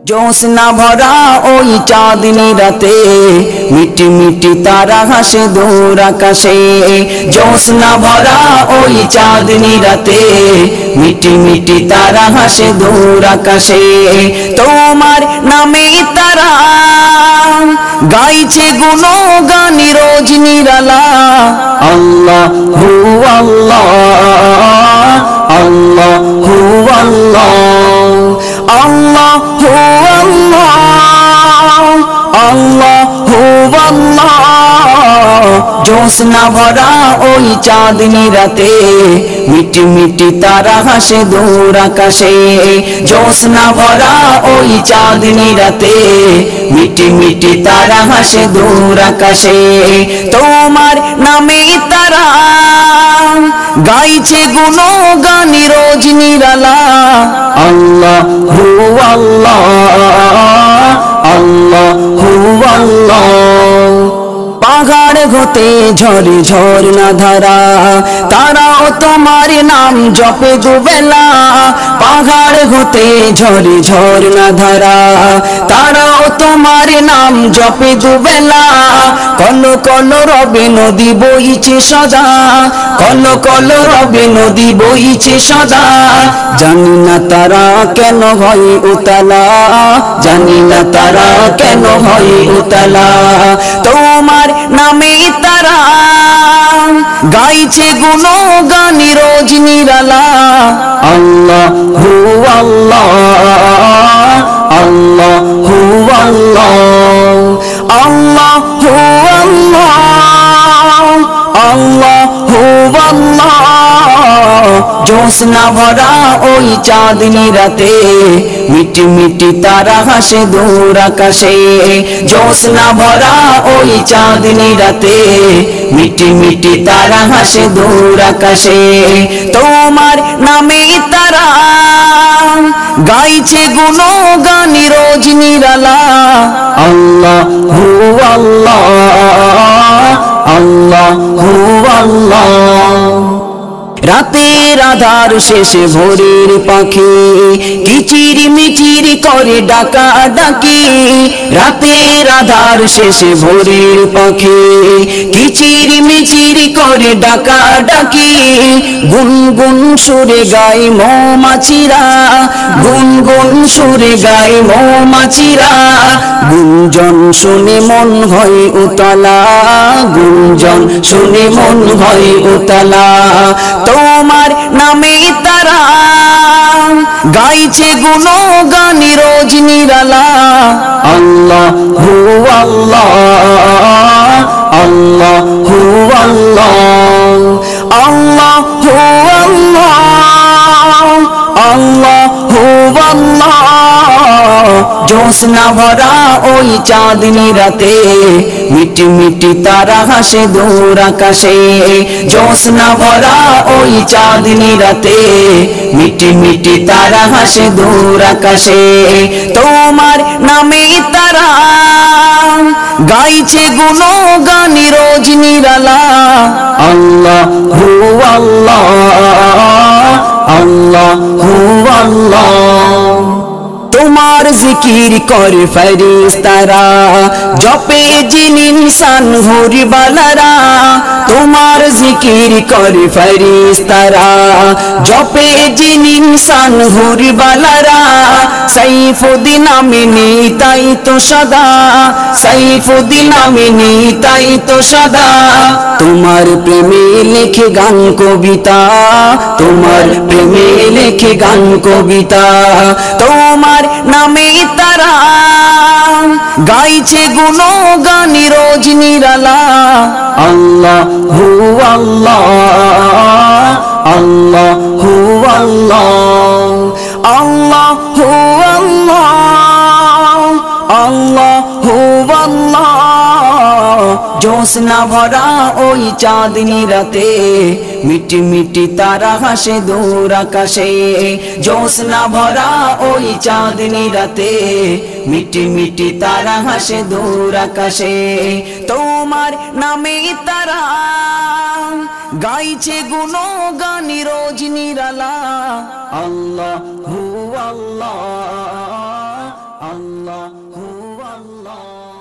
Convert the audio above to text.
জ্যোৎস্না ভরা ওই চাঁদনি রাতে মিটি মিটি তারা হাসে দূর আকাশে। জ্যোৎস্না ভরা ওই চাঁদনি রাতে মিটি মিটি তারা হাসে দূর আকাশে। তোমার নামে তারা গাইছে গুণগান রোজ নিরালা। আল্লাহ হু আল্লাহ, আল্লাহ হু আল্লাহ, আল্লাহ হু আল্লাহ, আল্লাহ হু আল্লাহ। জ্যোৎস্না ভরা ওই চাঁদনি রাতে মিটি মিটি তারা হাসে দূর আকাশে। জ্যোৎস্না ভরা ওই চাঁদনি রাতে মিটি মিটি তারা হাসে দূর আকাশে। তোমার নামে তারা গাইছে গুণগান রোজ নিরালা। আল্লাহ হু আল্লাহ, আল্লাহ হু আল্লাহ। পাহাড় হতে ঝরে ঝরনা ধারা, তারাও তোমার নাম জপে দুবেলা। পাহাড় হতে ঝরে ঝরনা ধারা, তারাও তোমার নাম জপে দুবেলা। কল কল রবে নদী বইছে সদা, কল কল রবে নদী বইছে সদা। জানি না তারা কেন হয় উতলা, জানি না তারা কেন হয় উতলা। তোমার নামে তারা গাইছে গুণগান রোজ নিরালা। আল্লাহ হু আল্লাহ, আল্লাহ হু আল্লাহ, আল্লাহ হু আল্লাহ, আল্লাহ হু আল্লাহ। জ্যোৎস্না ভরা ওই চাঁদনি রাতে মিটি মিটি তারা হাসে দূর আকাশে। জ্যোৎস্না ভরা ওই চাঁদনি রাতে মিটি মিটি তারা হাসে দূর আকাশে। তোমার নামে তারা গাইছে গুণগান রোজ নিরালা। আল্লাহ হু আল্লাহ, আল্লাহ হু আল্লাহ। রাতের আধার শেষে ভোরের পাখি কিচির মিচির করে ডাকা ডাকি। রাতের আধার শেষে ভোরের পাখি কিচির মিচির করে ডাকা ডাকি। গুনগুন সুরে গায় মৌমাছিরা, গুনগুন সুরে গায় মৌমাছিরা। গুঞ্জন শুনে মন হয় উতলা, গুঞ্জন শুনে মন হয় উতলা। তোমার নামে তারা গাইছে গুণগান রোজ নিরালা। আল্লাহ হু আল্লাহ, আল্লাহ হু আল্লাহ, আল্লাহ হু আল্লাহ, আল্লাহ হু আল্লাহ। জ্যোৎস্না ভরা ওই চাঁদনি রাতে মিটি মিটি তারা হাসে দূর আকাশে। জ্যোৎস্না ভরা ওই চাঁদনি রাতে মিটি মিটি তারা হাসে দূর আকাশে। তোমার নামে তারা গাইছে গুণগান রোজ নিরালা। আল্লাহ হু আল্লাহ, আল্লাহ হু আল্লাহ। তোমার জিকির করে ফেরেশতারা, জপে জিন ইনসান হুরিবালারা। তোমার জিকির করে ফেরেশতারা, জপে জিন ইনসান হুরিবালারা। সাইফুদ্দিন আমিনী তাই তো সদা, সাইফুদ্দিন আমিনী তাই তো সদা। তোমার প্রেমে লেখে গান কবিতা, তোমার প্রেমে লেখে গান কবিতা। তোমার নামে তারা গাইছে গুণগান রোজ নিরালা। আল্লাহ হু আল্লাহ, আল্লাহ হু আল্লাহ, আল্লাহ হু আল্লাহ, আল্লাহ হু আল্লাহ। জ্যোৎস্না ভরা ওই চাঁদনি রাতে মিটি মিটি তারা হাসে দূর আকাশে। জ্যোৎস্না ভরা ওই চাঁদনি রাতে মিটি মিটি তারা হাসে দূর আকাশে। তোমার নামে তারা গাইছে গুণগান রোজ নিরালা। আল্লাহ হু আল্লাহ, আল্লাহ